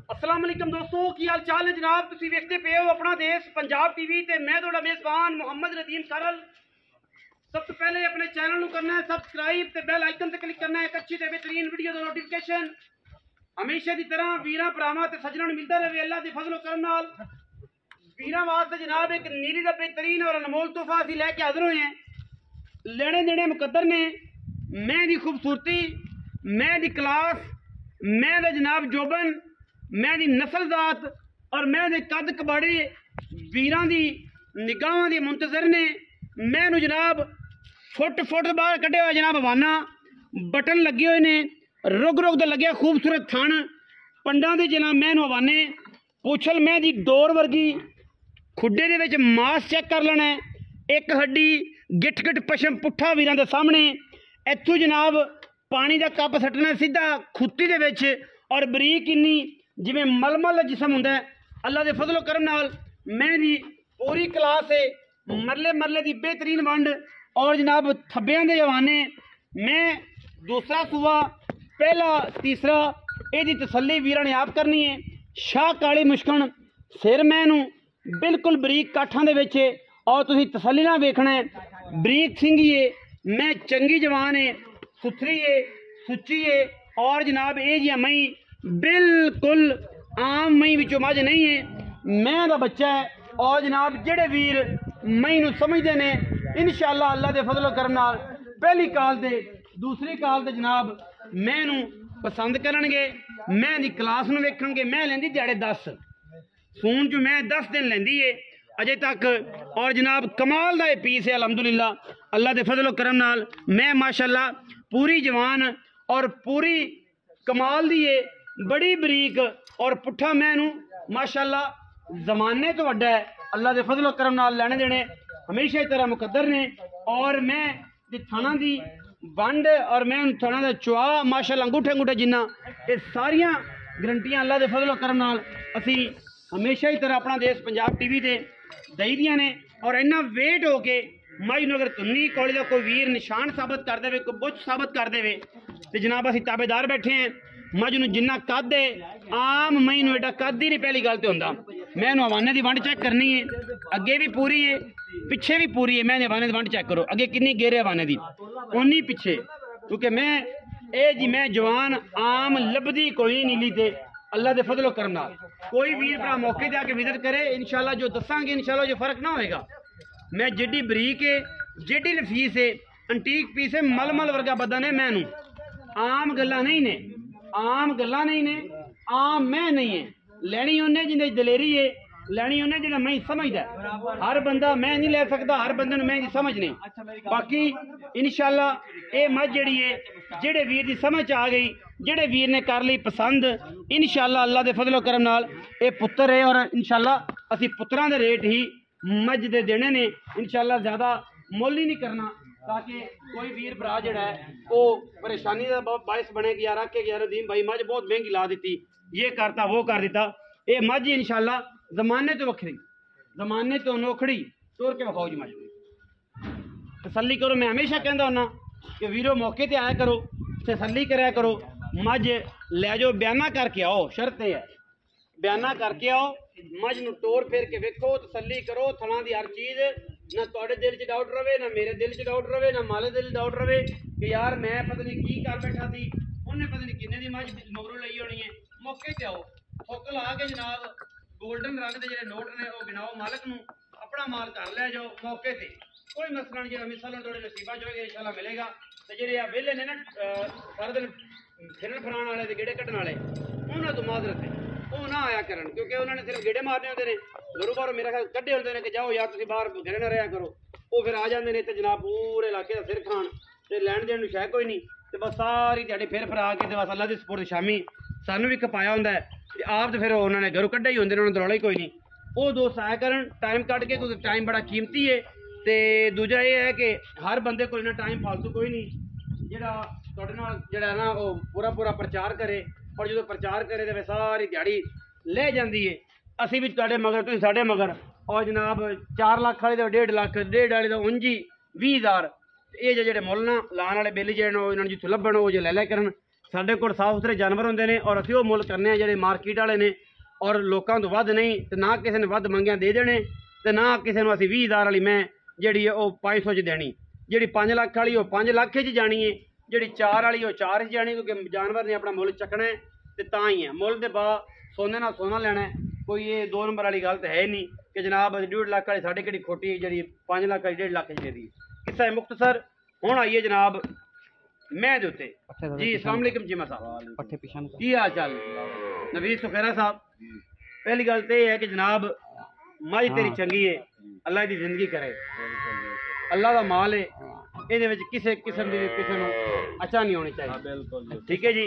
अस्सलाम वालेकुम दोस्तों की हाल चाल है जनाब। तुसीं वेखदे पे हो अपना देश पंजाब टीवी ते मैं तुहाडा मेज़बान मुहम्मद नदीम सरल। सब तो पहले अपने चैनल को करना है सबसक्राइब ते बैल आइकन से क्लिक करना है। एक अच्छी ते बेहतरीन वीडियो का नोटिफिकेशन हमेशा की तरह वीरां भरावां ते सज्जनां नूं मिलदा रहे। अल्लाह दी फजल करम नाल वीरां वास्ते जनाब एक नीली दा बेहतरीन और अनमोल तोहफा असीं लैके हाज़र होए हैं। लेने देने मुकद्दर ने। मैं दी खूबसूरती, मैं दी क्लास, मैं दा जनाब जोबन, मैं दी नस्लजात और मैं दे कद कबाड़े वीरां दी निगाहां दी मुंतजर ने। मैनू जनाब फुट बाहर कढ़े हुए जनाब हवाना बटन लगे हुए ने, रुग रुग दा लगे खूबसूरत थण पंडा दे जनाब मैनू हवाने पुछल मैं दी डोर वर्गी खुडे दे विच मास चेक कर लेना है। एक हड्डी गिट गिट पशम पुट्ठा वीरां दे सामने इत्थों जनाब पानी का कप सट्टना सीधा खुत्ती दे विच और बरीक इन्नी जिवें मलमल जिसम हुंदा है। अल्लाह दे फजलो करम नाल मैं दी पूरी क्लास है मरले मरले दी बेहतरीन वंड और जनाब थब्बियां दे जवाने मैं दूसरा सूआ पहला तीसरा एदी तसल्ली वीरां ने आप करनी है। शाह काली मुश्कन सिर मैनू बिल्कुल बरीक काठां दे विच और तुसीं तसल्ली नाल वेखना है। बरीक सिंगी है, मैं चंगी जवान है, सुथरी है, सुच्ची है और जनाब ये जी मई बिल्कुल आम मई विचों मझ नहीं है। मैं दा बच्चा है और जनाब जेड़े वीर मई नूं समझदे ने इंशाअल्लाह अल्लाह दे फजलो करम नाल पहली काल ते दूसरी काल ते जनाब मैनू पसंद करनगे। मैं दी क्लास नूं वेखणगे। मैं लैंदी दिहाड़े 10 सून च मैं 10 दिन लैंदी है अजे तक और जनाब कमाल दा पीस है अलहमदुलिल्लाह अल्लाह दे फजलो करम नाल। मैं माशाअल्लाह पूरी जवान और पूरी कमाल दी है बड़ी बरीक और पुट्ठा मैनू माशाअल्लाह जमाने तो वड्डा है। अल्लाह दे फजलो करम नाल लैने देने हमेशा ही तरह मुकद्दर ने और मैं दी थाना दी वंड और मैं उन थाना दा चुआ माशाअल्लाह अंगूठे अंगूठे जिन्ना ये सारियां गरंटियां अल्लाह दे फजलो करम नाल असी हमेशा ही तरह अपना देश पंजाब टीवी ते दई दियां ने। और इन्ना वेट हो के मई नू अगर तुन्नी कौली का कोई वीर निशान साबित कर दे, कोई बुझ साबित कर दे तो जनाब असी ताबेदार बैठे हैं। मझ नू जिन्ना कद है आम मई नू एडा कद ही नहीं पहली गल तो होंदा। मैं हवाने की वंड चेक करनी है, अगे भी पूरी है पिछे भी पूरी है। मैं हवाने की वंड चेक करो अगे किन्नी गेरे हवाने की उन्नी पिछे क्योंकि मैं ये जी मैं जवान आम लभदी कोई नीली ते अल्लाह दे फजलो करम नाल कोई वीर भरा मौके ते आके विजिट करे इंशाअल्लाह जो दसांगे इंशाअल्लाह जो फर्क ना होएगा। मैं जेडी बरीक है जेडी नफीस है अंटीक पीस है मलमल वर्गा बदन है। मैनू आम गल्लां नहीं ने, आम गल्लां नहीं ने, आम मैं नहीं है। लैनी उन्हें जिंदे दलेरी है, लैनी उन्हें जिन्हें मैं समझदा। हर बंदा मैं नहीं ले सकता, हर बंदे नूं मैं समझ नहीं। बाकी इंशाअल्लाह ये मझ जिहड़ी है जेड़े वीर की समझ आ गई, जेड़े वीर ने कर ली पसंद इंशाअल्लाह अल्लाह दे फजलो करम नाल ये पुत्र है और इंशाअल्लाह असी पुत्रां दे रेट ही मझ दे देने ने। इंशाअल्लाह ज़्यादा मुल ही नहीं करना ताकि कोई वीर भरा जड़ा है वो परेशानी का बायस बने कि यार आके यार नदीम भाई मझ बहुत महंगी ला दी, ये करता वो कर दिता। ये मझ इंशाअल्लाह जमाने तो वखरी जमाने तो नोखड़ी तोड़ के विखाओ जी मझ तसल्ली करो। मैं हमेशा कहता होना कि वीरो मौके ते आया करो, तसल्ली कराया करो, मझ लै जाओ, बयाना करके आओ। शर्त है बयाना करके आओ, मझ नूं टोर फेर के वेखो, तसल्ली करो। थणा दी हर चीज़ ना तुहाडे दिल च डाउट रवे, ना मेरे दिल च डाउट रवे, ना माले दिल डाउट रवे कि यार मैं पता नहीं की कर बैठा थी, उन्हें पता नहीं किन्ने दी मझ मगरों लई होनी है। मौके ते आओ, थुक ला के जनाब गोल्डन रंग के जो नोट ने वो गिनाओ, मालक नूं अपना माल घर लै जाओ मौके ते। कोई मसला नहीं, जो मिसल थोड़े नसीबा जो इंशाअल्लाह मिलेगा। तो जे वेले ने ना सारे दिन फिरन फरान वाले गेड़े कट्टन वाले उन्होंने तो माजरत है वो ना आया करन क्योंकि उन्होंने सिर्फ गेड़े मारने होंगे ने घरों बाहरों मेरा ख्याल कड्ढे होंगे ने कि जाओ यार तुम बाहर घरे ना रहा करो। वो फिर आ जाते हैं तो जनाब पूरे इलाके का सिर खान तो लैन देन शह कोई नहीं तो बस सारी दिहाड़ी फिर फिरा के बस अल्लाह की सपोर्ट शामी सानू भी खपाया होंगे आप तो फिर उन्होंने घरों कड्ढे ही होंगे उन्होंने दौड़ा ही कोई नहीं। वो दोस्त आया करन टाइम कट के क्योंकि टाइम बड़ा कीमती है। तो दूजा ये है कि हर बंदे को इन्ना टाइम फालतू कोई नहीं जेड़ा तुहाडे नाल जेड़ा ना वो पूरा पूरा प्रचार करे और जो प्रचार करे तो सारी दिहाड़ी ले जाती है। असी भी तुहाडे मगर तुसीं साडे मगर और जनाब 4 लाख वाले तो 1.5 लाख 1.5 वाले तो उंजी 20,000 ये जो मुल ना लाने वाले बिल जो इन्होंने जितों लभन वो जो लै करन ਸਾਡੇ ਕੋਲ ਸਾਫ ਸੁਥਰੇ ਜਾਨਵਰ ਹੁੰਦੇ ਨੇ ਔਰ ਅਸੀਂ ਉਹ ਮੁੱਲ ਕਰਨੇ ਆ ਜਿਹੜੇ ਮਾਰਕੀਟ ਵਾਲੇ ਨੇ ਔਰ ਲੋਕਾਂ ਤੋਂ ਵੱਧ ਨਹੀਂ ਤੇ ਨਾ ਕਿਸੇ ਨੇ ਵੱਧ ਮੰਗਿਆ ਦੇ ਦੇਣੇ ਤੇ ਨਾ ਕਿਸੇ ਨੂੰ ਅਸੀਂ 20,000 ਵਾਲੀ ਮੈਂ ਜਿਹੜੀ ਹੈ ਉਹ 500 ਚ ਦੇਣੀ। ਜਿਹੜੀ 5 ਲੱਖ ਵਾਲੀ ਉਹ 5 ਲੱਖ 'ਚ ਜਾਣੀ ਹੈ, ਜਿਹੜੀ 4 ਵਾਲੀ ਉਹ 4 'ਚ ਜਾਣੀ, ਕਿਉਂਕਿ ਜਾਨਵਰ ਨੇ ਆਪਣਾ ਮੁੱਲ ਚੱਕਣਾ ਹੈ ਤੇ ਤਾਂ ਹੀ ਹੈ। ਮੁੱਲ ਦੇ ਬਾ ਸੋਨੇ ਨਾਲ ਸੋਨਾ ਲੈਣਾ ਹੈ, ਕੋਈ ਇਹ 2 ਨੰਬਰ ਵਾਲੀ ਗੱਲ ਤਾਂ ਹੈ ਨਹੀਂ ਕਿ ਜਨਾਬ 1.5 ਲੱਖ ਵਾਲੀ ਸਾਡੇ ਕਿਹੜੀ ਖੋਟੀ ਜਿਹੜੀ 5 ਲੱਖ ਵਾਲੀ 1.5 ਲੱਖ 'ਚ ਦੇ ਦੀ। ਕਿੱਸਾ ਹੈ ਮੁਖਤਸਰ। ਹੁਣ ਆਈਏ ਜਨਾਬ ਮੈਂ ਦੇ ਉੱਤੇ ਜੀ। अस्सलाम वालेकुम जी साहब, पट्ठे पिछा की हाल चाल नवीद सुखैरा साहब। पहली गल तो यह है कि जनाब मझ तेरी चंगी है, अल्लाह की जिंदगी करे, अल्लाह का माल है, ये किसी किस्म की किसी को अच्छा नहीं होनी चाहिए। बिल्कुल ठीक है जी।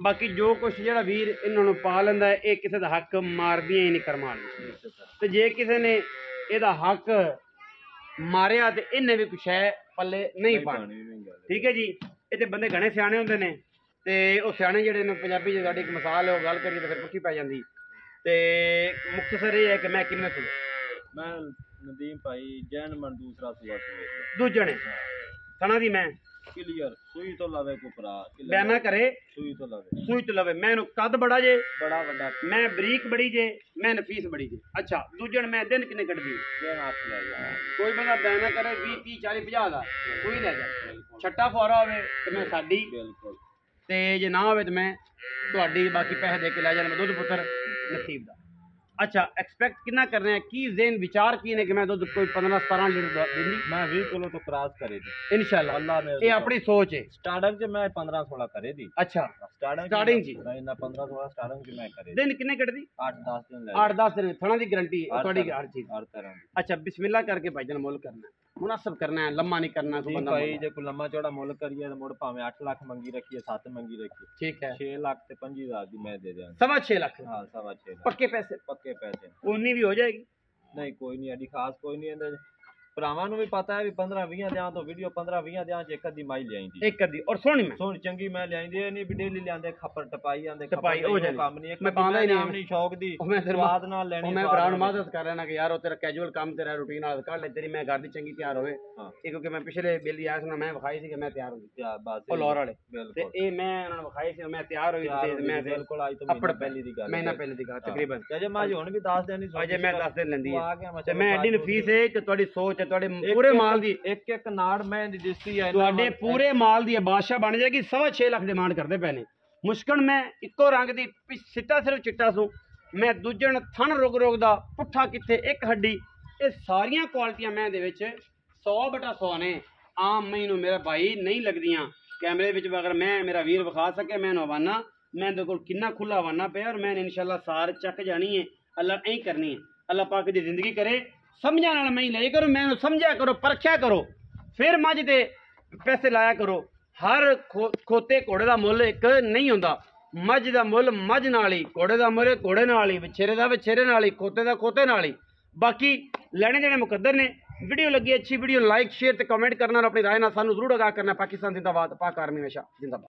बाकी जो कुछ जो वीर इन्होंने पा लेंदा है ये किसी का हक मारदियां ही नहीं करमान, तो जे किसी ने यदा हक मारिया तो इन्हें भी कुछ है पल्ले नहीं पानी। ठीक है जी। ये बंदे घने सियाने होंगे ने ते वो सियाने जिहड़े ने पंजाबी च साडी एक मिसाल है वो गल करिए तो फिर पुट्ठी पै जांदी। ते मुख्तसर ये है कि मैं किन्ने सुने मैं नदीम भाई जैन मन दूसरा सुआ सुए दूजे ने सना दी मैं क्लियर सुई तो लवे को परा बयाना करे सुई तो लवे मैं कद बड़ा जे बड़ा वड्डा मैं बरीक बड़ी जे मैं नफीस बड़ी जे। अच्छा दूजे मैं दिन किन्ने कटदी जैन हाथ ले जा कोई बंदा बयाना करे 20 30 40 50 दा कोई ले जा छट्टा फुआरा होवे ते मैं साडी बिल्कुल ते जे ना होवे ते मैं तुहाडी बाकी पैसे दे के ले जाना मैं दुध पुत्र नसीब दा। अच्छा एक्सपेक्ट कितना करना है की ज़हन विचार की ने कि मैं दुध कोई 15-17 लीटर देंदी मैं 20 किलो तो क्रॉस करे दी इंशाल्लाह। अल्लाह ने ये अपनी सोच है। स्टार्टिंग से मैं 15-16 करे दी। अच्छा स्टार्टिंग जी ना 15-16 स्टार्टिंग से मैं करे दिन कितने कटदी 8-10 दिन ले 8-10 दिन थोड़ा दी गारंटी थोड़ी हर चीज हर तरह। अच्छा बिस्मिल्लाह करके भाईजान मोल करना है, मुनासिब करना है, लम्मा नहीं करना कोई बंदा भाई जे कोई लम्मा चौड़ा मोल करिए तो मुड़ भावे 8 लाख मंगी रखिए 7 मंगी रखिए ठीक है 6 लाख से 25,000 दी मैं दे दें 6.5 लाख। हाँ 6.5 पक्के पैसे उन्नी भी हो जाएगी। नहीं कोई नहीं अड़ी खास कोई नहीं है भरावां नूं भी पता है भी 15-20 दियां तो वीडियो 15-20 दियां च एक अद्धी माई ले आईंदी एक अद्धी और सोहनी में सोहनी चंगी मैं ले आईंदी नहीं भी डेली लेंदे खप्पर टपाई आंदे टपाई हो जाए काम नहीं मैं पांदा ही नहीं शौक दी स्वाद नाल लेनी मैं भरा नूं मदद कर रहा कि यार ओ तेरा कैजुअल काम तेरा रूटीन नाल कर ले तेरी मैं घर दी चंगी तैयार होवे क्योंकि मैं पिछले बेली आया सी मैं विखाई सी कि मैं तैयार हो गई बस ओ लौर वाले बिल्कुल ते ए मैं उन्हां नूं विखाई सी मैं तैयार होई ते मैं बिल्कुल आज तो अपड़ पहली दी गल महीना पहले दी गल तकरीबन जे मैं हुण भी 10 दिन अजे मैं 10 दिन लेंदी है ते मैं एडी नफीस है कि तुहाडी सोच है तुहाडे पूरे माल दी एक नाड़ मैं दी दिसती है तुहाडे पूरे माल दी बादशाह बन जाएगी 6.5 लाख डिमांड करते पे ने मुश्किल मैं इको रंग दी सिट्टा सिर्फ चिट्टा सू मैं दूजन थन रुग रुग दा पुट्ठा किथे एक हड्डी ये सारियां क्वालिटियां मैं दे विच 100/100 ने आम मैनू मेरा भाई नहीं लगदियां कैमरे विच अगर मैं मेरा वीर विखा सके मैं हवाना मैं दे कोल किन्ना खुला हवाना पे और मैं इंशाल्लाह सार चक जानी है अल्लाह ऐ करनी है अल्लाह पाक दी जिंदगी करे समझा नाल मैं ले करो मैं समझा करो परख्या करो फिर मझ दे पैसे लाया करो। हर खोते घोड़े का मुल एक नहीं होंदा मझ का मुल मझ नाल ही घोड़े का मुल घोड़े नाल ही विछेरे का विछेरे नाल ही खोते का खोते नाल ही। बाकी लेने देने मुकद्दर ने। वीडियो लगी अच्छी वीडियो लाइक शेयर ते कमेंट करना और अपनी राय ना सानू जरूर आगाह करना। पाकिस्तान जिंदाबाद, पाक आर्मी हमेशा जिंदाबाद।